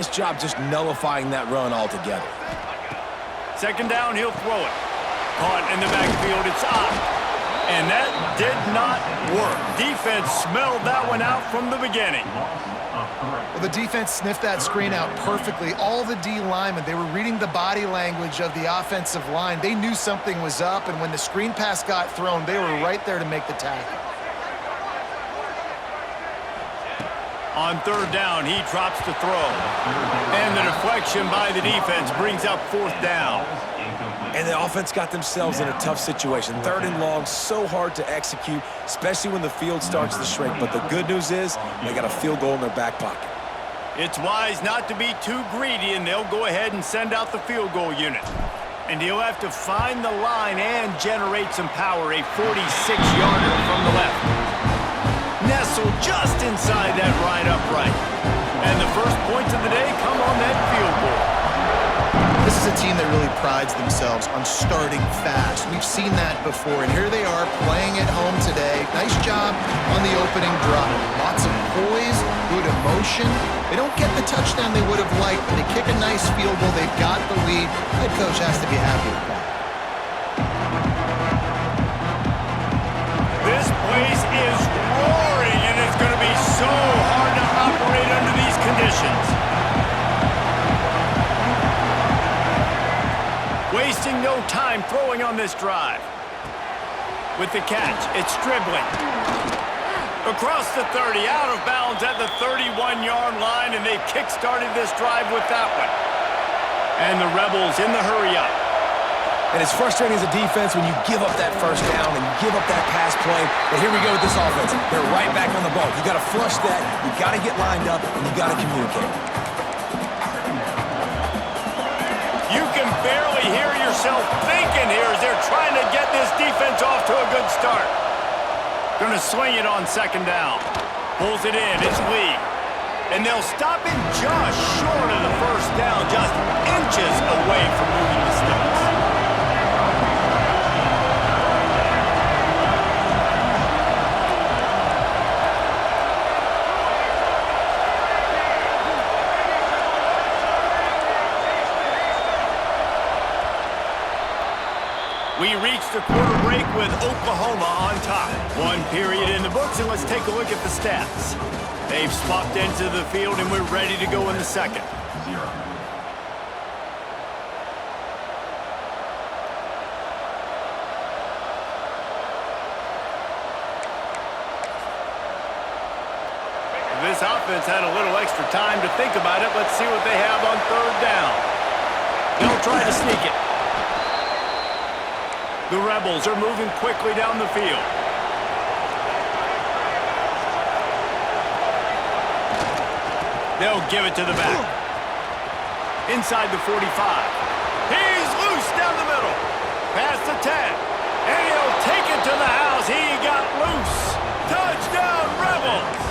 Nice job just nullifying that run altogether. Second down, he'll throw it. Caught in the backfield, it's up. And that did not work. Defense smelled that one out from the beginning. Well, the defense sniffed that screen out perfectly. All the D linemen, they were reading the body language of the offensive line. They knew something was up, and when the screen pass got thrown, they were right there to make the tackle. On third down, he drops to throw. And the deflection by the defense brings up fourth down. And the offense got themselves in a tough situation. Third and long, so hard to execute, especially when the field starts to shrink. But the good news is they got a field goal in their back pocket. It's wise not to be too greedy, and they'll go ahead and send out the field goal unit. And he'll have to find the line and generate some power, a 46-yarder from the left. Nestled just inside that right upright. And the first points of the day come on that field goal. This is a team that really prides themselves on starting fast. We've seen that before, and here they are playing at home today. Nice job on the opening drive. Lots of poise, good emotion. They don't get the touchdown they would have liked, but they kick a nice field goal. They've got the lead. Head coach has to be happy with that. This place is roaring, and it's going to be so hard to operate under these conditions. Wasting no time throwing on this drive. With the catch, it's Stribling. Across the 30, out of bounds at the 31-yard line, and they've kick-started this drive with that one. And the Rebels in the hurry-up. And it's frustrating as a defense when you give up that first down and give up that pass play. But here we go with this offense. They're right back on the ball. You got to flush that, you got to get lined up, and you got to communicate. You can barely hear yourself thinking here as they're trying to get this defense off to a good start. Going to swing it on second down. Pulls it in, it's Lee. And they'll stop him just short of the first down, just inches away from moving the sticks. We reached the quarter break with Oklahoma on top. One period in the books, and let's take a look at the stats. They've swapped into the field, and we're ready to go in the second. This offense had a little extra time to think about it. Let's see what they have on third down. They'll try to sneak it. The Rebels are moving quickly down the field. They'll give it to the back. Inside the 45. He's loose down the middle. Past the 10. And he'll take it to the house. He got loose. Touchdown, Rebels!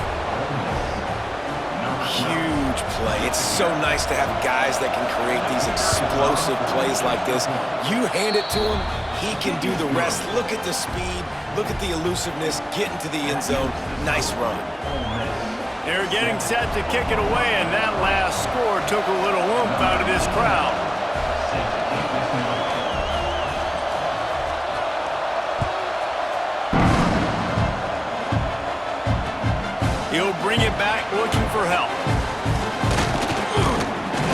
Huge play. It's so nice to have guys that can create these explosive plays like this. You hand it to him, he can do the rest. Look at the speed, look at the elusiveness, get into the end zone. Nice run. They're getting set to kick it away, and that last score took a little oomph out of this crowd. He'll bring it back looking for help.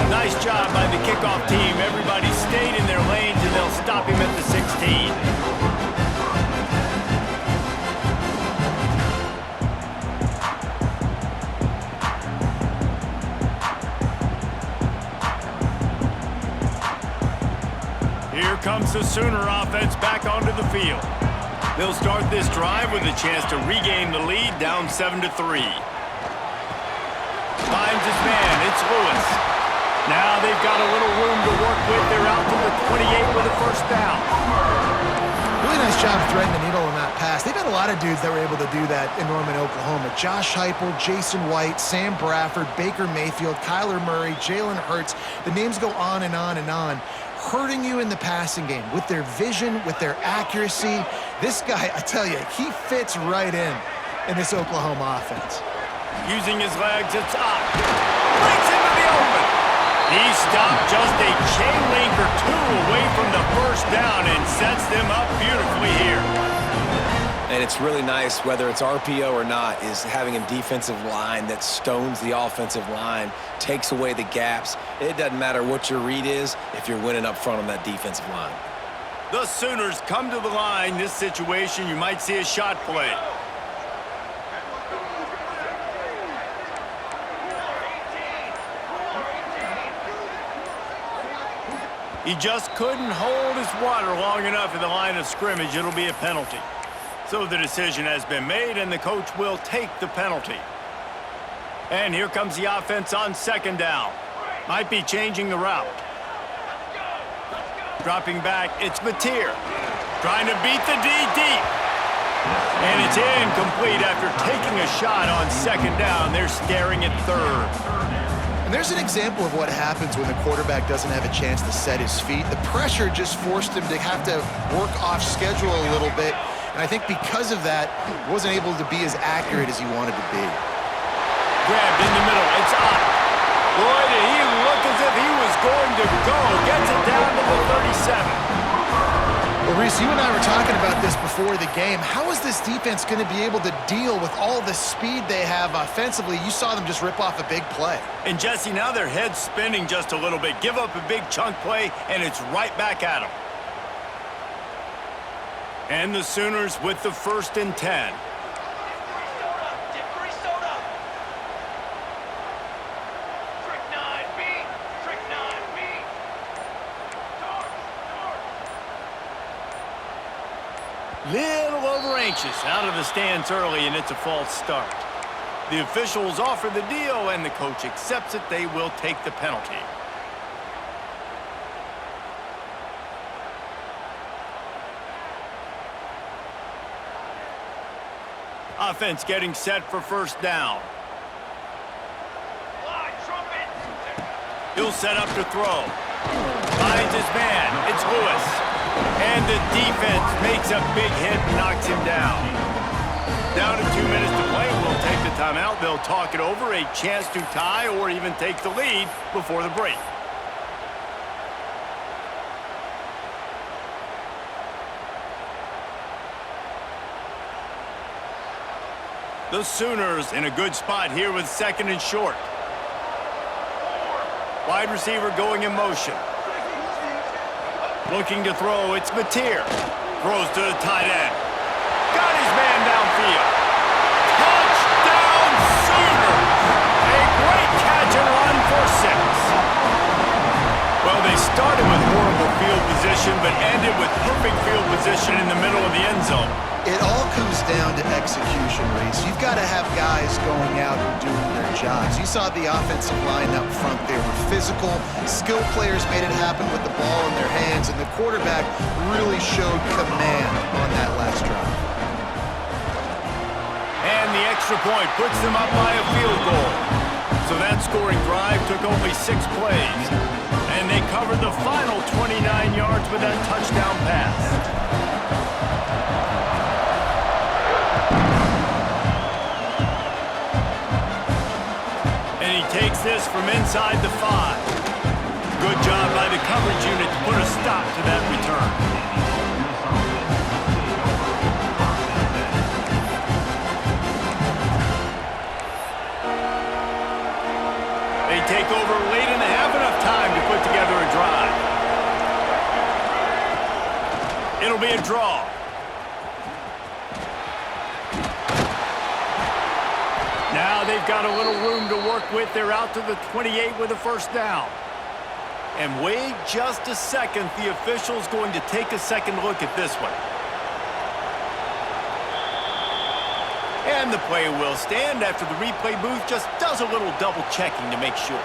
Nice job by the kickoff team. Everybody stayed in their lanes, and they'll stop him at the 16. Here comes the Sooner offense back onto the field. They'll start this drive with a chance to regain the lead, down 7-3. Finds his man, it's Lewis. Now they've got a little room to work with. They're out to the 28 with a first down. Really nice job threading the needle on that pass. They've had a lot of dudes that were able to do that in Norman, Oklahoma. Josh Heupel, Jason White, Sam Bradford, Baker Mayfield, Kyler Murray, Jalen Hurts. The names go on and on and on. Hurting you in the passing game with their vision, with their accuracy. This guy, I tell you, he fits right in this Oklahoma offense. Using his legs, it's up. Breaks into the open. stop just a chain link or two away from the first down and sets them up beautifully here. And it's really nice, whether it's RPO or not, is having a defensive line that stones the offensive line, takes away the gaps. It doesn't matter what your read is if you're winning up front on that defensive line. The Sooners come to the line. This situation, you might see a shot play. He just couldn't hold his water long enough at the line of scrimmage. It'll be a penalty. So the decision has been made, and the coach will take the penalty. And here comes the offense on second down. Might be changing the route. Dropping back, it's Mateer. Trying to beat the D deep. And it's incomplete after taking a shot on second down. They're staring at third. And there's an example of what happens when the quarterback doesn't have a chance to set his feet. The pressure just forced him to have to work off schedule a little bit. And I think because of that, he wasn't able to be as accurate as he wanted to be. Grabbed in the middle. It's up. Boy, did he look as if he was going to go. Gets it down to the 37. Well, Reese, you and I were talking about this before the game. How is this defense going to be able to deal with all the speed they have offensively? You saw them just rip off a big play. And, Jesse, now their head's spinning just a little bit. Give up a big chunk play, and it's right back at them. And the Sooners with the 1st and 10. Little over anxious out of the stands early, and it's a false start. The officials offer the deal, and the coach accepts it. They will take the penalty. Offense getting set for first down. He'll set up to throw. Finds his man. It's Lewis. And the defense makes a big hit and knocks him down. Down to 2 minutes to play. We'll take the timeout. They'll talk it over. A chance to tie or even take the lead before the break. The Sooners in a good spot here with 2nd and short. Wide receiver going in motion. Looking to throw, it's Mateer. Throws to the tight end. Got his man downfield. Touchdown Sooners! A great catch and run for 6. Well, they started with horrible field position, but ended with perfect field position in the middle of the end zone. It all comes down to execution, Reese. You've got to have guys going out and doing their jobs. You saw the offensive line up front. They were physical. Skilled players made it happen with the ball in their hands, and the quarterback really showed command on that last drive. And the extra point puts them up by a field goal. So that scoring drive took only 6 plays. And they covered the final 29 yards with that touchdown pass. Takes this from inside the 5. Good job by the coverage unit to put a stop to that return. They take over late and have enough time to put together a drive. It'll be a draw. Now they've got a little room to work with. They're out to the 28 with a first down. And wait just a second. The official's going to take a second look at this one. And the play will stand after the replay booth just does a little double checking to make sure.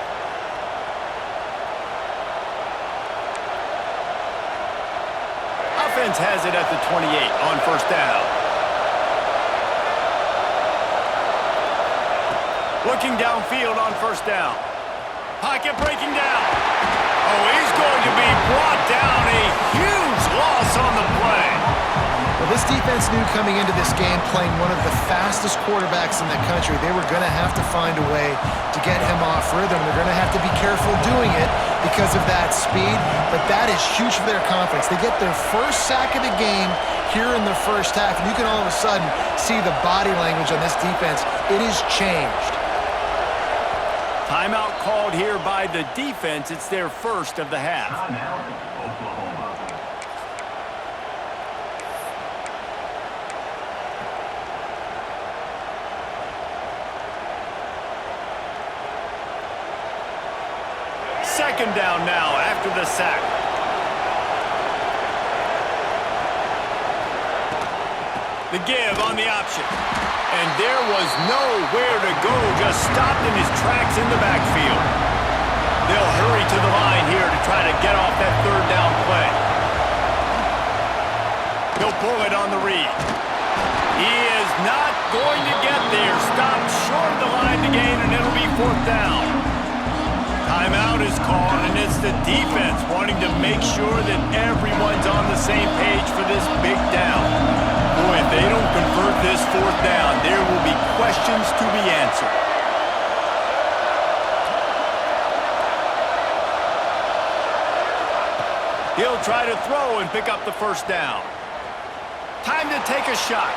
Offense has it at the 28 on first down. Looking downfield on first down. Pocket breaking down. Oh, he's going to be brought down. A huge loss on the play. Well, this defense knew coming into this game, playing one of the fastest quarterbacks in the country, they were going to have to find a way to get him off rhythm. They're going to have to be careful doing it. because of that speed, but that is huge for their confidence. They get their first sack of the game here in the first half, and you can all of a sudden see the body language on this defense. It has changed. Timeout called here by the defense. It's their first of the half. Second down now after the sack. The give on the option. And there was nowhere to go, just stopped in his tracks in the backfield. They'll hurry to the line here to try to get off that third down play. He'll pull it on the read. He is not going to get there. Stopped short of the line to gain, and it'll be fourth down. Timeout is called, and it's the defense wanting to make sure that everyone's on the same page for this big down. Boy, if they don't convert this fourth down, there will be questions to be answered. He'll try to throw and pick up the first down. Time to take a shot.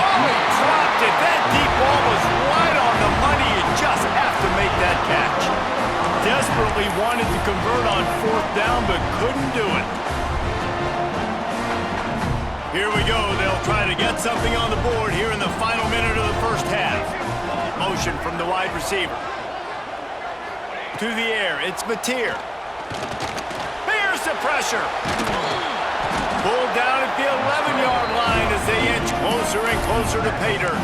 Oh, he dropped it. That deep ball was right on the money. You just have to make that catch. Desperately wanted to convert on fourth down, but couldn't do it. Here we go. They'll try to get something on the board here in the final minute of the first half. Motion from the wide receiver. To the air, it's Mateer. Here's the pressure. Pulled down at the 11-yard line as they inch closer and closer to pay dirt.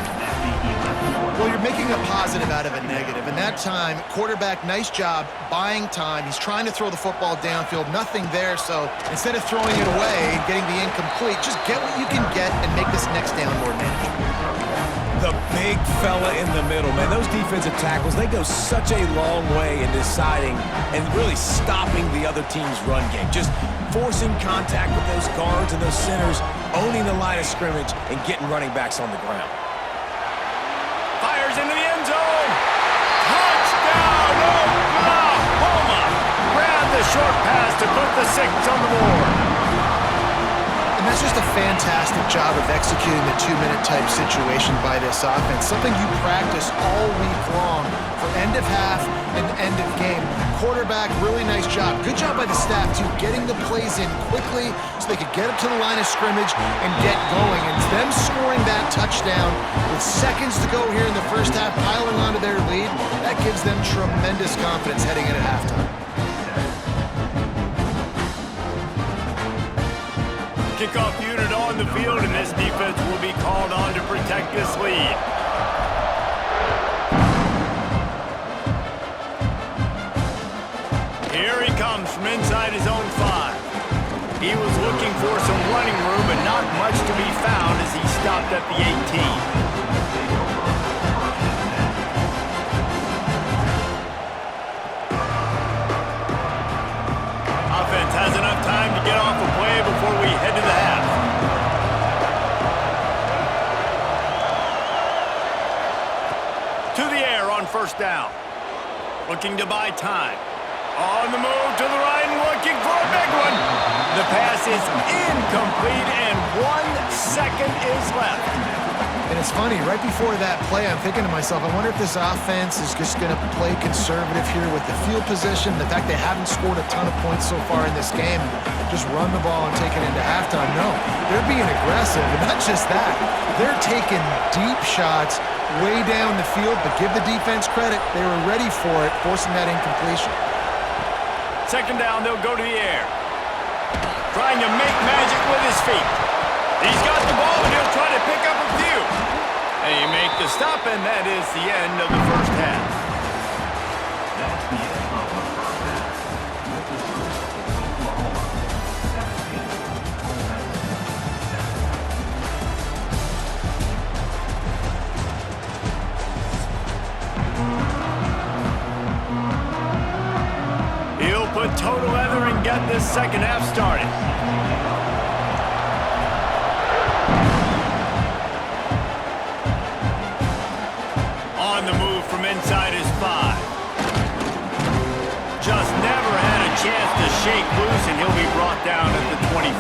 Well, you're making a positive out of a negative. And that time, quarterback, nice job buying time. He's trying to throw the football downfield. Nothing there, so instead of throwing it away and getting the incomplete, just get what you can get and make this next down more manageable. The big fella in the middle, man. Those defensive tackles, they go such a long way in deciding and really stopping the other team's run game. Just forcing contact with those guards and those centers, owning the line of scrimmage, and getting running backs on the ground. Fires into the end zone. Touchdown, Oklahoma. Grab the short pass to put the 6 on the board. And that's just a fantastic job of executing the 2-minute type situation by this offense. Something you practice all week long for end of half and end of game. Quarterback, really nice job. Good job by the staff, too, getting the plays in quickly so they could get up to the line of scrimmage and get going. And them scoring that touchdown with seconds to go here in the first half, piling onto their lead, that gives them tremendous confidence heading in at halftime. Kickoff unit on the field, and this defense will be called on to protect this lead. Here he comes from inside his own 5. He was looking for some running room, but not much to be found as he stopped at the 18. Offense has enough time to get off a play before we head to the half. To the air on first down. Looking to buy time. On the move to the right and looking for a big one. The pass is incomplete and 1 second is left. And it's funny, right before that play, I'm thinking to myself, I wonder if this offense is just going to play conservative here with the field position, the fact they haven't scored a ton of points so far in this game, just run the ball and take it into halftime. No, they're being aggressive, and not just that. They're taking deep shots way down the field, but give the defense credit. They were ready for it, forcing that incompletion. Second down, they'll go to the air. Trying to make magic with his feet. He's got the ball, and he'll try to pick up a few. And he make the stop, and that is the end of the first half. He'll put total leather and get this second half started. On the move from inside his 5. brought down at the 24.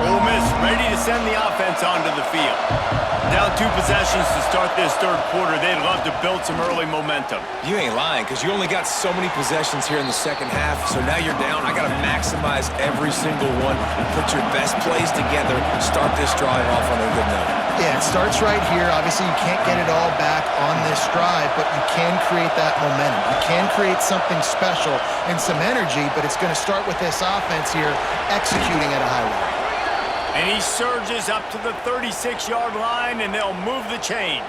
Ole Miss ready to send the offense onto the field. Down 2 possessions to start this third quarter. They'd love to build some early momentum. You ain't lying, because you only got so many possessions here in the second half, so now you're down. I got to maximize every single one. Put your best plays together. Start this drive off on a good note. Yeah, it starts right here. Obviously, you can't get it all back on this drive, but you can create that momentum. You can create something special and some energy, but it's going to start with this offense here executing at a high level. And he surges up to the 36-yard line, and they'll move the chains.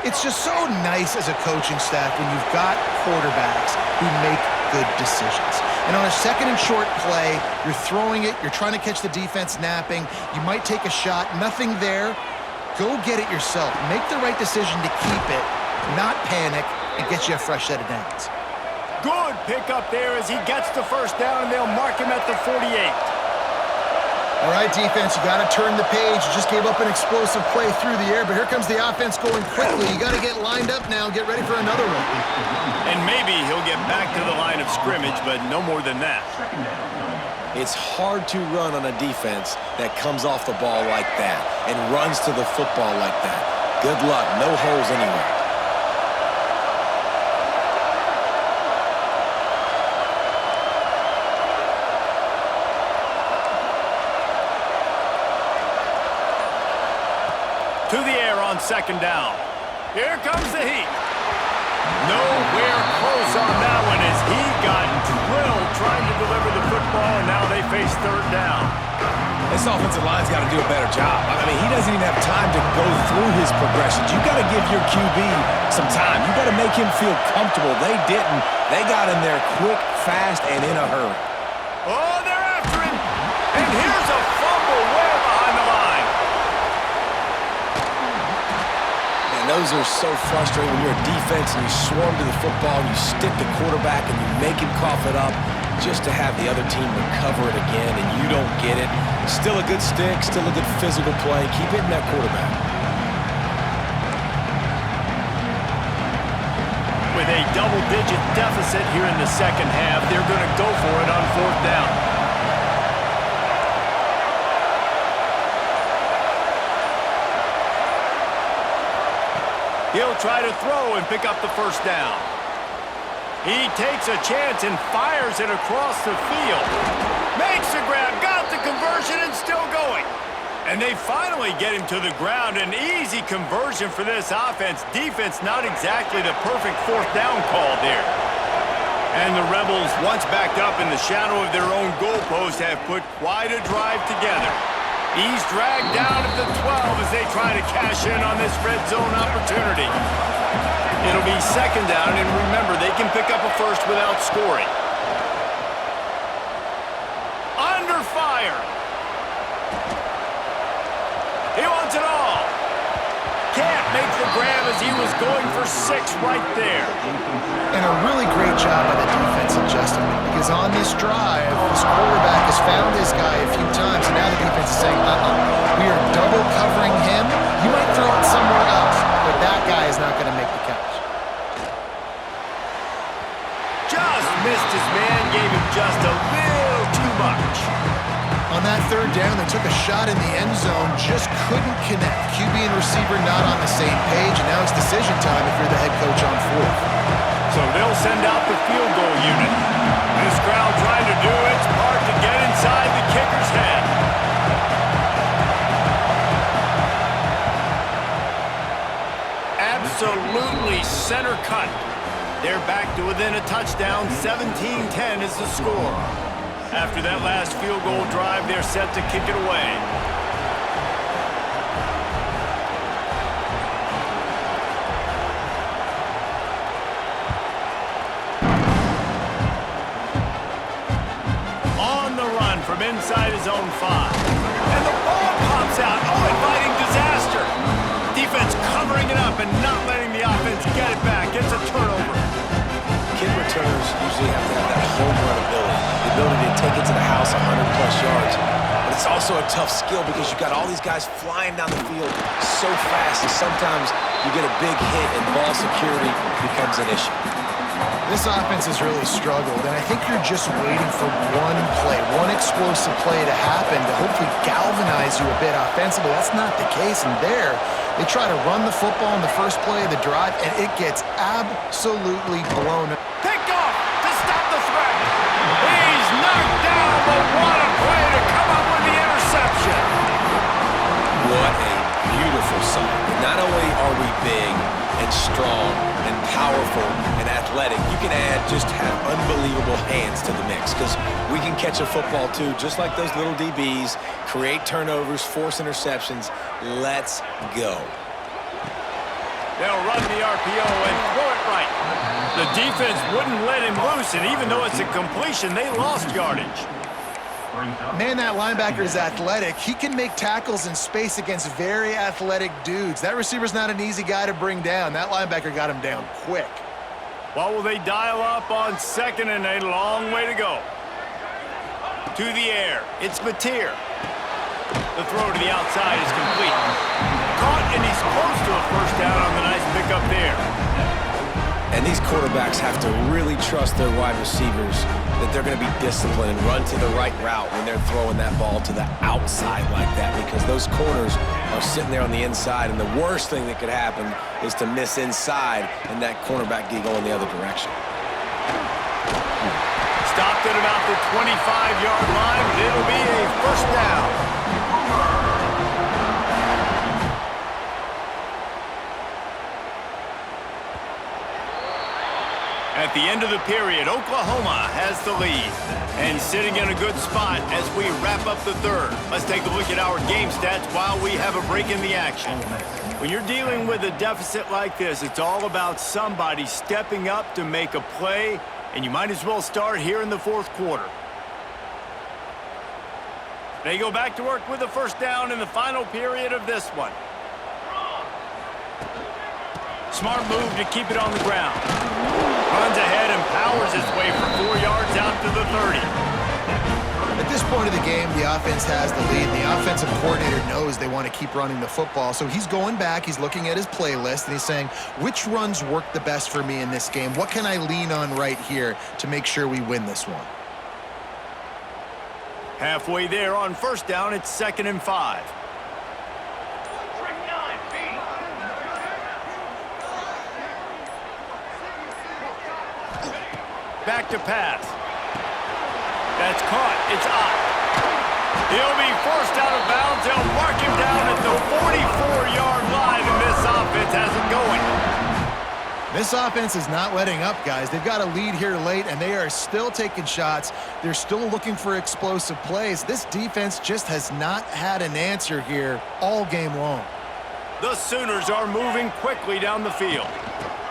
It's just so nice as a coaching staff when you've got quarterbacks who make good decisions. And on a second and short play, you're throwing it, you're trying to catch the defense napping, you might take a shot, nothing there. Go get it yourself. Make the right decision to keep it, not panic, and get you a fresh set of downs. Good pickup there as he gets the first down, and they'll mark him at the 48. All right, defense, you got to turn the page. You just gave up an explosive play through the air, but here comes the offense going quickly. You got to get lined up now, get ready for another one. And maybe he'll get back to the line of scrimmage, but no more than that. It's hard to run on a defense that comes off the ball like that and runs to the football like that. Good luck. No holes anywhere. To the air on second down. Here comes the heat. Nowhere close on that one as he got drilled trying to deliver the football, and now they face third down. This offensive line's got to do a better job. I mean, he doesn't even have time to go through his progressions. You got to give your QB some time. You got to make him feel comfortable. They didn't. They got in there quick, fast, and in a hurry. Oh, they're after him. And here's a fumble way behind the line. Those are so frustrating when you're a defense and you swarm to the football and you stick the quarterback and you make him cough it up just to have the other team recover it again and you don't get it. Still a good stick, still a good physical play. Keep hitting that quarterback. With a double-digit deficit here in the second half, they're going to go for it on fourth down. He'll try to throw and pick up the first down. He takes a chance and fires it across the field. Makes the grab, got the conversion, and still going. And they finally get him to the ground. An easy conversion for this offense. Defense, not exactly the perfect fourth down call there. And the Rebels, once backed up in the shadow of their own goalpost, have put quite a drive together. He's dragged down at the 12 as they try to cash in on this red zone opportunity. It'll be second down, and remember, they can pick up a first without scoring. Under fire. He wants it all. Can't make the grab as he was going for 6 right there. And a really great job by the defense adjustment, because on this drive, this quarterback has found this guy a few times, and now the defense is saying, we are double covering him. You might throw it somewhere else, but that guy is not going to make the catch. Just missed his man, gave him just a little too much. On that third down, they took a shot in the end zone, just couldn't connect. QB and receiver not on the same page, and now it's decision time if you're the head coach on fourth. So they'll send out the field goal unit. This crowd trying to do its part to get inside the kicker's head. Absolutely center cut. They're back to within a touchdown. 17-10 is the score. After that last field goal drive, they're set to kick it away. On the run from inside his own 5. And the ball pops out. Oh, inviting disaster. Defense covering it up and not letting the offense get it back. It's a turnover. Kick returners usually have to have that home run ability, the ability to take it to the house 100-plus yards. But but it's also a tough skill because you've got all these guys flying down the field so fast, and sometimes you get a big hit and ball security becomes an issue. This offense has really struggled, and I think you're just waiting for one play, one explosive play to happen to hopefully galvanize you a bit offensively. That's not the case, and there, they try to run the football in the first play of the drive, and it gets absolutely blown up. Picked off to stop the threat. He's knocked down, but what a play to come up with the interception. What a beautiful sight. Not only are we big and strong and powerful and athletic, you can just have unbelievable hands to the mix because we can catch a football too, just like those little DBs, create turnovers, force interceptions. Let's go. They'll run the RPO and throw it right. The defense wouldn't let him loose, and even though it's a completion, they lost yardage. Man, that linebacker is athletic. He can make tackles in space against very athletic dudes. That receiver's not an easy guy to bring down. That linebacker got him down quick. What will they dial up on second and a long way to go? To the air. It's Mateer. The throw to the outside is complete. Caught, and he's close to a first down on the nice pickup there. And these quarterbacks have to really trust their wide receivers that they're going to be disciplined and run to the right route when they're throwing that ball to the outside like that, because those corners are sitting there on the inside, and the worst thing that could happen is to miss inside and that cornerback get going the other direction. Stopped at about the 25-yard line, but it'll be a first down. At the end of the period, Oklahoma has the lead and sitting in a good spot as we wrap up the third. Let's take a look at our game stats while we have a break in the action. When you're dealing with a deficit like this, it's all about somebody stepping up to make a play, and you might as well start here in the fourth quarter. They go back to work with a first down in the final period of this one. Smart move to keep it on the ground. Runs ahead and powers his way for 4 yards out to the 30. At this point of the game, the offense has the lead. The offensive coordinator knows they want to keep running the football, so he's going back, he's looking at his playlist, and he's saying, which runs work the best for me in this game? What can I lean on right here to make sure we win this one? Halfway there on first down, it's 2nd and 5. Back to pass. That's caught. It's Ott. He'll be forced out of bounds. They'll mark him down at the 44-yard line, and this offense has it going. This offense is not letting up, guys. They've got a lead here late, and they are still taking shots. They're still looking for explosive plays. This defense just has not had an answer here all game long. The Sooners are moving quickly down the field.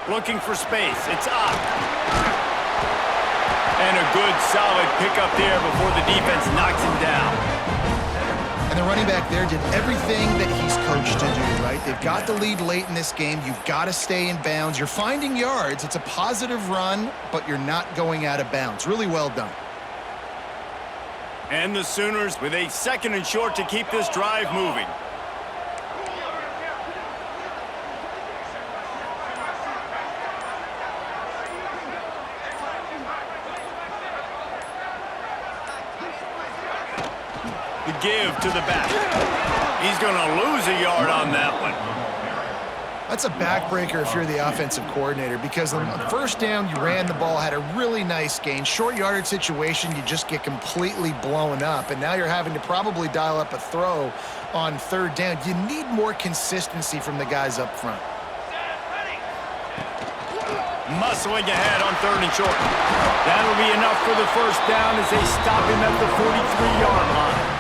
Looking for space. It's Ott. And a good, solid pickup there before the defense knocks him down. And the running back there did everything that he's coached to do, right? They've got the lead late in this game. You've got to stay in bounds. You're finding yards. It's a positive run, but you're not going out of bounds. Really well done. And the Sooners with a 2nd and short to keep this drive moving. The give to the back. He's going to lose a yard on that one. That's a backbreaker if you're the offensive coordinator, because on first down, you ran the ball, had a really nice gain. Short yardage situation, you just get completely blown up, and now you're having to probably dial up a throw on 3rd down. You need more consistency from the guys up front. Muscling ahead on 3rd and short. That'll be enough for the first down as they stop him at the 43-yard line.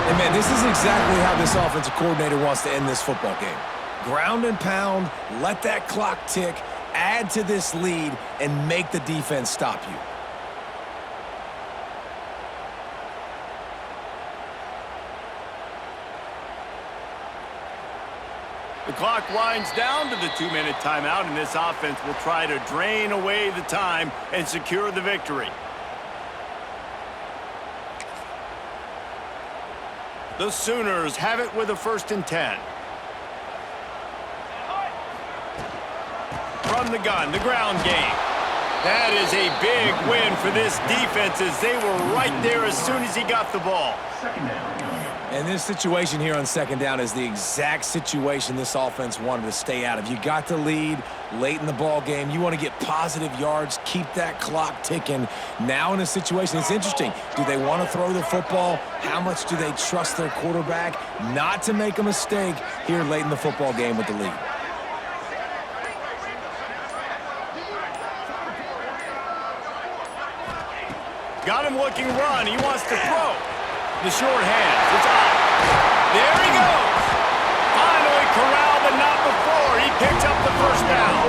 And man, this is exactly how this offensive coordinator wants to end this football game. Ground and pound, let that clock tick, add to this lead, and make the defense stop you. The clock winds down to the 2-minute timeout, and this offense will try to drain away the time and secure the victory. The Sooners have it with a 1st and 10. From the gun, the ground game. That is a big win for this defense as they were right there as soon as he got the ball. And this situation here on 2nd down is the exact situation this offense wanted to stay out of. You got the lead late in the ball game. You want to get positive yards, keep that clock ticking. Now in a situation, it's interesting. Do they want to throw the football? How much do they trust their quarterback not to make a mistake here late in the football game with the lead? Got him looking run. He wants to throw. The short hands. It's out. There he goes. Finally corralled, but not before. He picks up the 1st down.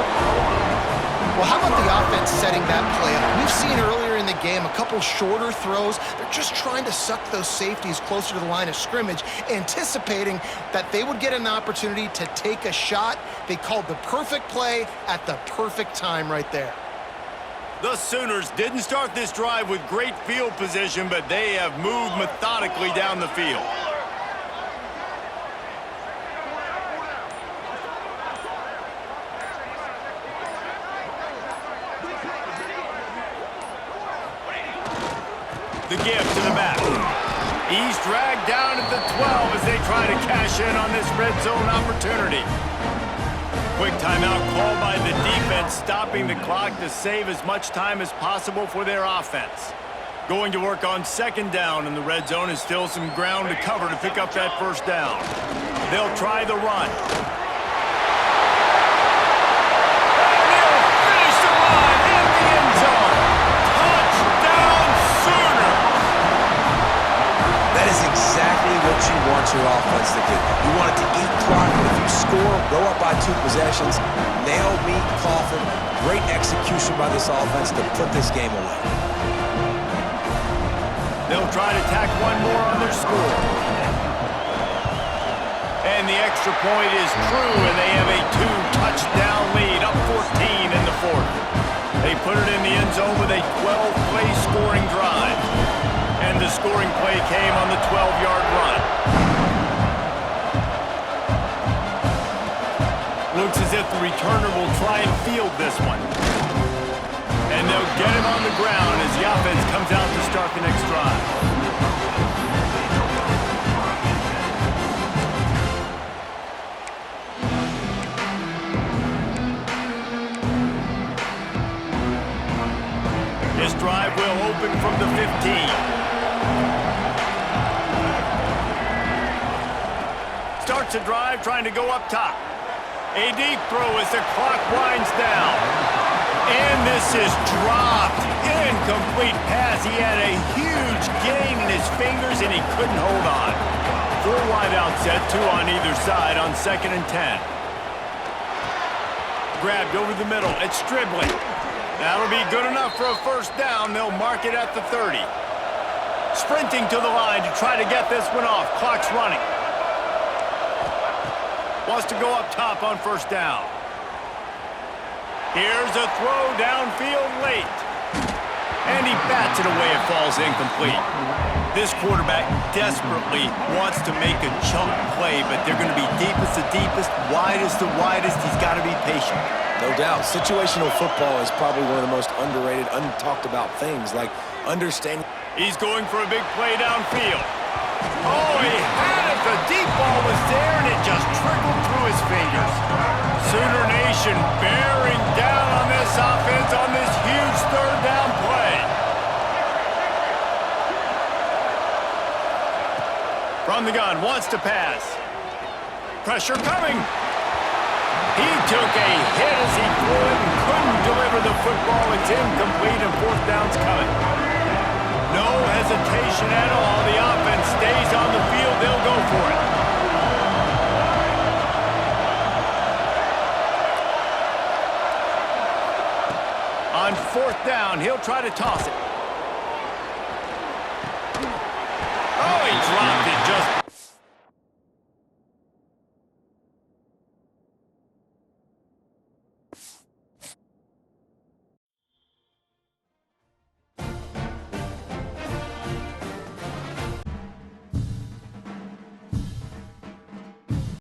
Well, how about the offense setting that play up? We've seen earlier in the game a couple shorter throws. They're just trying to suck those safeties closer to the line of scrimmage, anticipating that they would get an opportunity to take a shot. They called the perfect play at the perfect time right there. The Sooners didn't start this drive with great field position, but they have moved methodically down the field. The give to the back. He's dragged down at the 12 as they try to cash in on this red zone opportunity. Quick timeout called by the defense, stopping the clock to save as much time as possible for their offense. Going to work on 2nd down in the red zone and still some ground to cover to pick up that 1st down. They'll try the run. And they'll finish the run in the end zone. Touchdown Sooners! That is exactly what you want your offense to do. You want it to eat clock, but if you score, go up by 2 possessions, nail, meet, coffin. Great execution by this offense to put this game away. They'll try to tack one more on their score. And the extra point is true, and they have a 2-touchdown lead, up 14 in the 4th. They put it in the end zone with a 12-play scoring drive. And the scoring play came on the 12-yard run. Looks as if the returner will try and field this one. And they'll get him on the ground as the offense comes out to start the next drive. This drive will open from the 15. Starts a drive trying to go up top. A deep throw as the clock winds down. And this is dropped. Incomplete pass. He had a huge gain in his fingers and he couldn't hold on. 4 wide out set, 2 on either side on 2nd and 10. Grabbed over the middle. It's Stribling. That'll be good enough for a 1st down. They'll mark it at the 30. Sprinting to the line to try to get this one off. Clock's running. Wants to go up top on 1st down. Here's a throw downfield late. And he bats it away. It falls incomplete. This quarterback desperately wants to make a chunk play, but they're going to be deepest to deepest, widest to widest. He's got to be patient. No doubt. Situational football is probably one of the most underrated, untalked about things, like understanding. He's going for a big play downfield. Oh, he had it. The deep ball was there, and it just trickled through his fingers. Sooner Nation bearing down on this offense on this huge 3rd down play. From the gun, wants to pass. Pressure coming. He took a hit as he threw it and couldn't deliver the football. It's incomplete, and 4th down's coming. No hesitation at all. The offense stays on the field. They'll go for it. On 4th down, he'll try to toss it.